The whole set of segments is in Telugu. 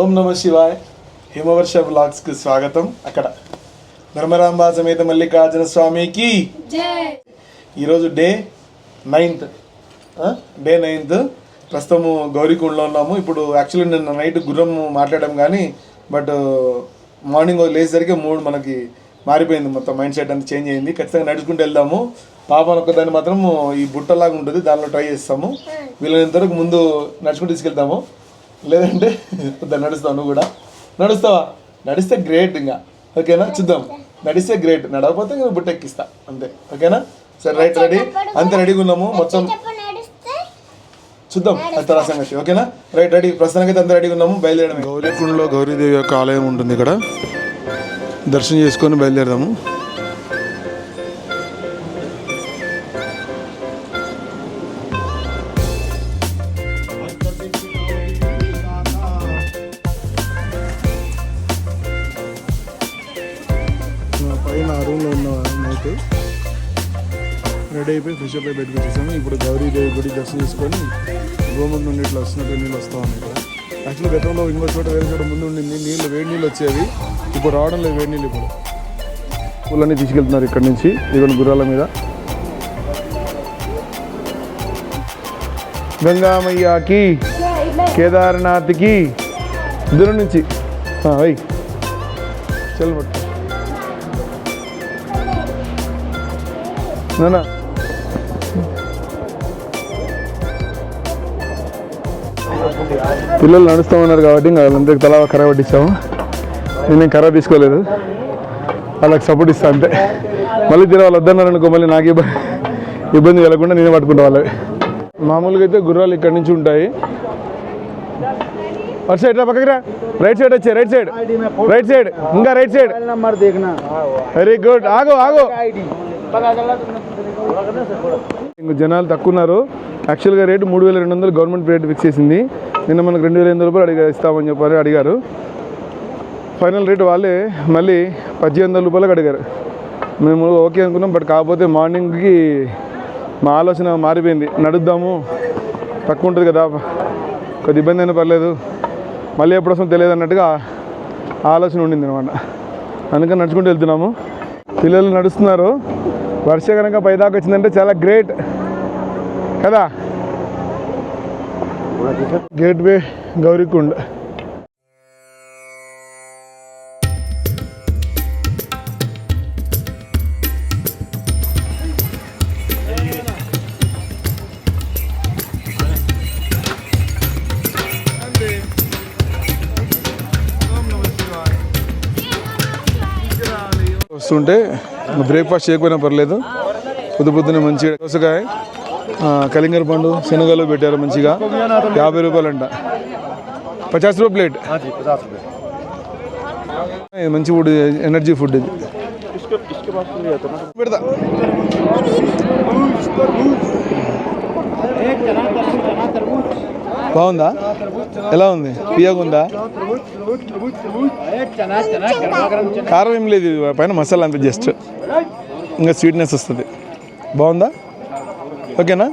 ఓం నమ శివాయ. హిమవర్ష బ్లాగ్స్కి స్వాగతం. అక్కడ ధర్మరాంబా సమేత మల్లికార్జున స్వామికి ఈరోజు డే 9th. ప్రస్తుతము గౌరీకుండలో ఉన్నాము. ఇప్పుడు యాక్చువల్లీ నిన్న నైట్ గుర్రం మాట్లాడాం కానీ బట్ మార్నింగ్ లేచేసరికి మూడు మనకి మారిపోయింది, మొత్తం మైండ్ సెట్ అంతా చేంజ్ అయింది. ఖచ్చితంగా నడుచుకుంటూ వెళ్దాము. పాపను ఒక్కదాన్ని మాత్రం ఈ బుట్టలాగా ఉంటుంది, దానిలో ట్రై చేస్తాము. వీళ్ళంత వరకు ముందు నడుచుకుంటూ తీసుకెళ్తాము, లేదంటే నడుస్తావు. నువ్వు కూడా నడుస్తావా? నడిస్తే గ్రేట్. ఇంకా ఓకేనా? చూద్దాం. నడిస్తే గ్రేట్, నడవకపోతే ఇంకా బుట్ట ఎక్కిస్తా అంతే. ఓకేనా? సరే రైట్, రెడీ. అంతే రెడీగా ఉన్నాము మొత్తం. చూద్దాం అది తర్వాత సంగతి. ఓకేనా? Right, ready. ప్రస్తుతానికి అయితే అంతా రెడీగా ఉన్నాము, బయలుదేరడం. గౌరీకుండలో గౌరీదేవి యొక్క ఆలయం ఉంటుంది. ఇక్కడ దర్శనం చేసుకొని బయలుదేరదాము. పైన రూమ్లో ఉన్న నైట్ రెడీ అయిపోయి ఫ్రెష్ అప్ అయి బయటకు వచ్చేసాము. ఇప్పుడు గౌరీదేవి గుడి దర్శనం చేసుకొని గోముఖం నుండి ఇట్లా వస్తున్నట్టు నీళ్ళు వస్తూ ఉన్నాయి. ఇక్కడ యాక్చువల్లీ గతంలో ఇంకో చోట వేరే చోట ముందు ఉండింది నీళ్ళు, వేడి నీళ్ళు వచ్చేవి. ఇప్పుడు రావడం లేదు వేడి నీళ్ళు. ఇప్పుడు పూలన్నీ తీసుకెళ్తున్నారు ఇక్కడ నుంచి, ఇదిగోని గుర్రాల మీద. గంగామయ్యకి, కేదార్నాథ్కి దూరం నుంచి అయ్యి చల్లబట్టు నానా. పిల్లలు నడుస్తూ ఉన్నారు కాబట్టి ఇంకా వాళ్ళందరికీ తలా కర్ర పట్టించాము. నేనేం కర్ర తీసుకోలేదు, వాళ్ళకి సపోర్ట్ ఇస్తా అంతే. మళ్ళీ తిరిగి వాళ్ళు వద్దన్నారు అనుకో, మళ్ళీ నాకు ఇబ్బంది కలగకుండా నేనే పట్టుకుంటా వాళ్ళవి. మామూలుగా అయితే గుర్రాలు ఇక్కడి నుంచి ఉంటాయి. అటు సైడ్ రా, పక్కకి రా. రైట్ సైడ్ వచ్చే, రైట్ సైడ్, రైట్ సైడ్, ఇంకా రైట్ సైడ్. Very good. ఆగో ఆగో. ఇంక జనాలు తక్కువ ఉన్నారు. యాక్చువల్గా రేటు 3200 గవర్నమెంట్ రేట్ ఫిక్స్ చేసింది. నిన్న మనకు 2500 రూపాయలు ఇస్తామని చెప్పారు, అడిగారు. ఫైనల్ రేటు వాళ్ళే మళ్ళీ 1800 రూపాయలకు అడిగారు. మేము ఓకే అనుకున్నాం. బట్ కాకపోతే మార్నింగ్కి మా ఆలోచన మారిపోయింది. నడుద్దాము, తక్కువ ఉంటుంది కదా, కొద్ది ఇబ్బంది అయినా పర్లేదు, మళ్ళీ ఎప్పుడు వస్తుందో తెలియదు అన్నట్టుగా ఆలోచన ఉండింది అనమాట. అందుకని నడుచుకుంటూ వెళ్తున్నాము. పిల్లలు నడుస్తున్నారు. వర్ష కనుక పైదాకా వచ్చిందంటే చాలా గ్రేట్ కదా. గేట్వే గౌరీకుండ్. వస్తుంటే బ్రేక్ఫాస్ట్ చేయకపోయినా పర్లేదు, పొద్దునే మంచిగా దోసకాయ, కలింగర పండు, శనగలు పెట్టారు మంచిగా. 50 రూపాయలు అంట. 50 రూపాయలు ప్లేట్. మంచి ఫుడ్, ఎనర్జీ ఫుడ్ ఇది. పెడతా. బాగుందా? ఎలా ఉంది? పియగా ఉందా? కారం ఏం లేదు, పైన మసాలా అంతే, జస్ట్ ఇంకా స్వీట్నెస్ వస్తుంది. బాగుందా? ఓకేనా?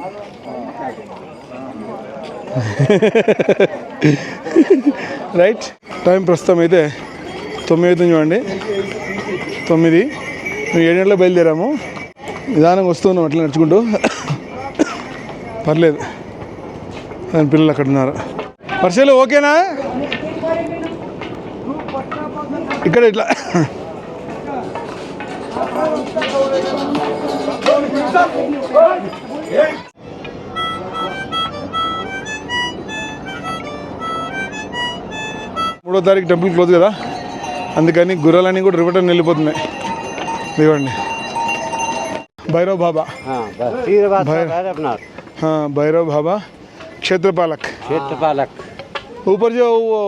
రైట్. టైం ప్రస్తుతం అయితే 9 అవుతుంది చూడండి. 9. మేము 7 గంటలకు బయలుదేరాము. నిదానంగా వస్తున్నాం అట్లా నడుచుకుంటూ. పర్లేదు. దాని పిల్లలు అక్కడ ఉన్నారు. వర్షాలు ఓకేనా? ఇక్కడ ఇట్లా మూడో తారీఖు టెంపుల్ క్లోజ్ కదా, అందుకని గుర్రాలన్నీ కూడా రివర్టర్న్ వెళ్ళిపోతున్నాయి. ఇవ్వండి భైరవ్ బాబా, భైరవ్ బాబా क्षेत्रपालक ऊपर जो वो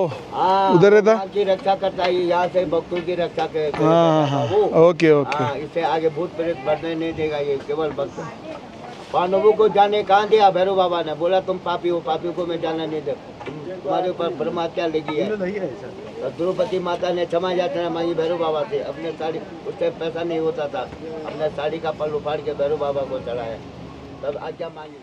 उधर रहता की रक्षा करता है, यहाँ से भक्तों की रक्षा करता है। Okay okay. इससे आगे भूत प्रेत बढ़ने नहीं देगा, ये केवल भक्त। पांडवों को जाने कहाँ दिया? भैरव बाबा ने बोला तुम पापी हो, पापी को मैं जाना नहीं दे, तुम्हारे ऊपर ब्रह्मात्या लगी है। तो द्रौपदी माता ने क्षमा याचना मांगी भैरव बाबा से। अपने साड़ी, उससे पैसा नहीं होता था, अपने साड़ी का पल्लू फाड़ के भैरव बाबा को चढ़ाया, तब आज्ञा मांगी।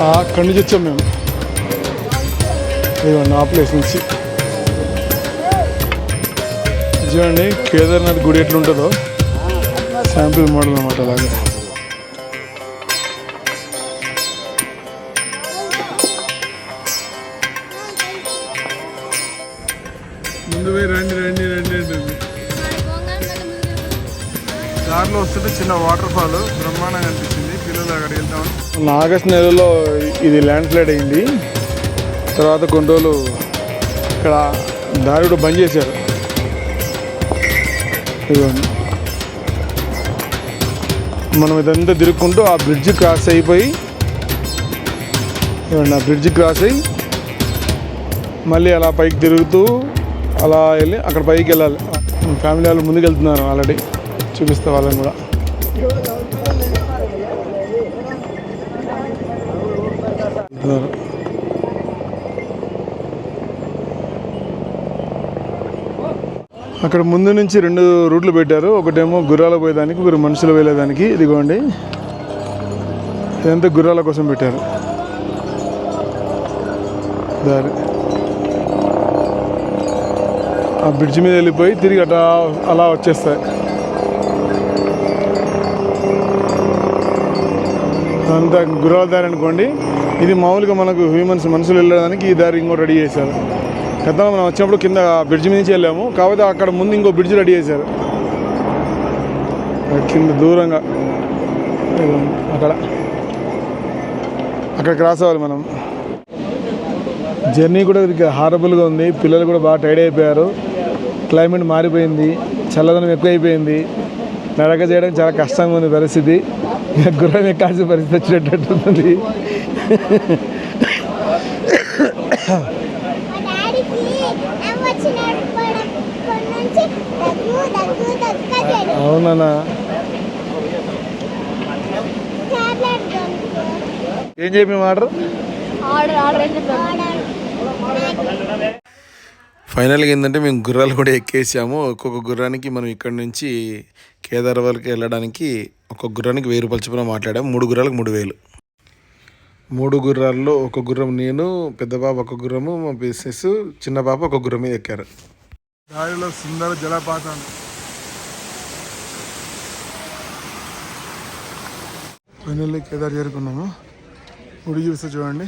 అక్కడి నుంచి వచ్చాం మేము, ఇదిగోండి ఆ ప్లేస్ నుంచి. చూడండి కేదార్నాథ్ గుడి ఎట్లుంటుందో శాంపిల్ మోడల్ అన్నమాట. అలాగే ముందు పోయి రండి రండి రండి అంటుంది. దారిలో వస్తుంటే చిన్న వాటర్ ఫాల్ బ్రహ్మాండంగా అనిపించింది. పిల్లలు అక్కడికి వెళ్తాం. ఆగస్ట్ నెలలో ఇది ల్యాండ్ స్లైడ్ అయింది. తర్వాత కొన్ని రోజులు ఇక్కడ దారి కూడా బంద్ చేశారు. ఇదిగోండి మనం ఇదంతా తిరుక్కుంటూ ఆ బ్రిడ్జ్ క్రాస్ అయిపోయి, ఇవ్వండి ఆ బ్రిడ్జ్ క్రాస్ అయ్యి మళ్ళీ అలా పైకి తిరుగుతూ అలా వెళ్ళి అక్కడ పైకి వెళ్ళాలి. ఫ్యామిలీ వాళ్ళు ముందుకు వెళ్తున్నారు ఆల్రెడీ, చూపిస్తే వాళ్ళని కూడా. అక్కడ ముందు నుంచి 2 రూట్లు పెట్టారు. ఒకటేమో గుర్రాలు పోయేదానికి, ఒకరు మనుషులు వెళ్ళేదానికి. ఇదిగోండి ఇదంతా గుర్రాల కోసం పెట్టారు దారి. ఆ బ్రిడ్జ్ మీద వెళ్ళిపోయి తిరిగి అలా వచ్చేస్తాయి. అంతా గుర్రాల దారి అనుకోండి. ఇది మామూలుగా మనకు మనుషులు వెళ్ళడానికి ఈ దారి ఇంకో రెడీ చేశారు. గతంలో మనం వచ్చినప్పుడు కింద బ్రిడ్జ్ మీద నుంచి వెళ్ళాము, కాకపోతే అక్కడ ముందు ఇంకో బ్రిడ్జ్ రెడీ చేశారు కింద దూరంగా. అక్కడ క్రాస్ అవ్వాలి మనం. జర్నీ కూడా హారబుల్గా ఉంది. పిల్లలు కూడా బాగా టైర్డ్ అయిపోయారు. క్లైమేట్ మారిపోయింది, చల్లదనం ఎక్కువైపోయింది. నడక చేయడం చాలా కష్టంగా ఉంది పరిస్థితి. గుర్రం ఎక్కాల్సిన పరిస్థితి వచ్చినట్టుంది. అవునా, ఏం చెప్పి ఆర్డర్? ఫైనల్గా ఏంటంటే మేము గుర్రాలు కూడా ఎక్కేసాము. ఒక్కొక్క గుర్రానికి మనం ఇక్కడ నుంచి కేదార్ వరకు వెళ్ళడానికి ఒక్కొక్క గుర్రానికి 1000 రూపాయలు చొప్పున మాట్లాడాము. 3 గుర్రాలకు 3000. 3 గుర్రాల్లో ఒక గుర్రం నేను, పెద్ద పాప ఒక గుర్రము, మా బిజినెస్ చిన్న పాప ఒక గుర్రం మీద ఎక్కారు. దారిలో సుందర జలపాతం. ఫైనల్లీ కేదార్ చేరుకున్నాము. గుడి చూస్తే చూడండి.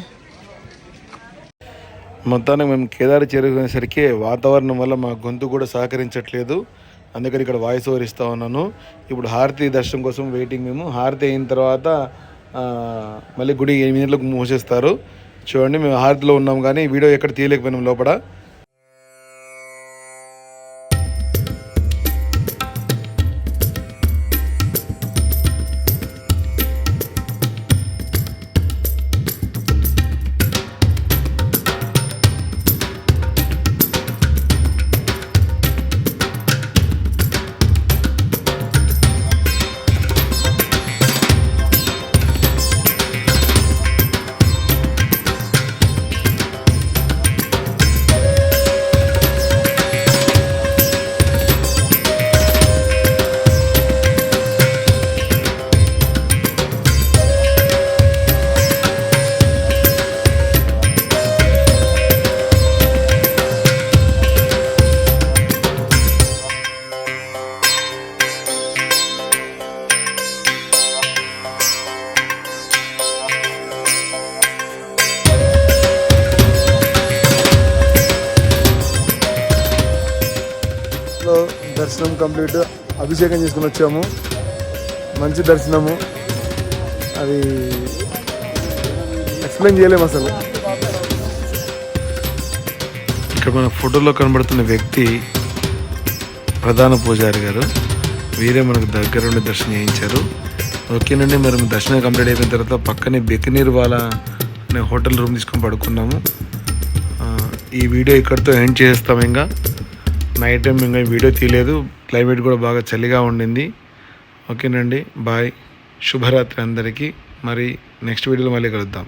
మొత్తానికి మేము కేదార్ చేరుకునేసరికి వాతావరణం వల్ల మా గొంతు కూడా సహకరించట్లేదు. అందుకని ఇక్కడ వాయిస్ ఓవర్ ఇస్తూ ఉన్నాను. ఇప్పుడు హారతి దర్శనం కోసం వెయిటింగ్. మేము హారతి అయిన తర్వాత మళ్ళీ గుడి 8 గంటలకు మూసేస్తారు. చూడండి మేము హారతిలో ఉన్నాం కానీ వీడియో ఎక్కడ తీయలేకపోయినాం లోపల. దర్శనం కంప్లీట్, అభిషేకం చేసుకుని వచ్చాము. మంచి దర్శనము, అది ఎక్స్ప్లెయిన్ చేయలేము అసలు. ఇక్కడ మన ఫోటోలో కనబడుతున్న వ్యక్తి ప్రధాన పూజారి గారు. వీరే మనకు దగ్గరుండి దర్శనం చేయించారు. ఓకేనండి, మరి దర్శనం కంప్లీట్ అయిపోయిన తర్వాత పక్కనే బెకనీర్ వాళ్ళ అనే హోటల్ రూమ్ తీసుకొని పడుకున్నాము. ఈ వీడియో ఇక్కడితో ఎండ్ చేస్తాము. ఇంకా నైట్ టైం ఇంకా వీడియో తీయలేదు, క్లైమేట్ కూడా బాగా చలిగా ఉండింది. ఓకేనండి, బాయ్, శుభరాత్రి అందరికీ. మరి నెక్స్ట్ వీడియోలో మళ్ళీ కలుద్దాం.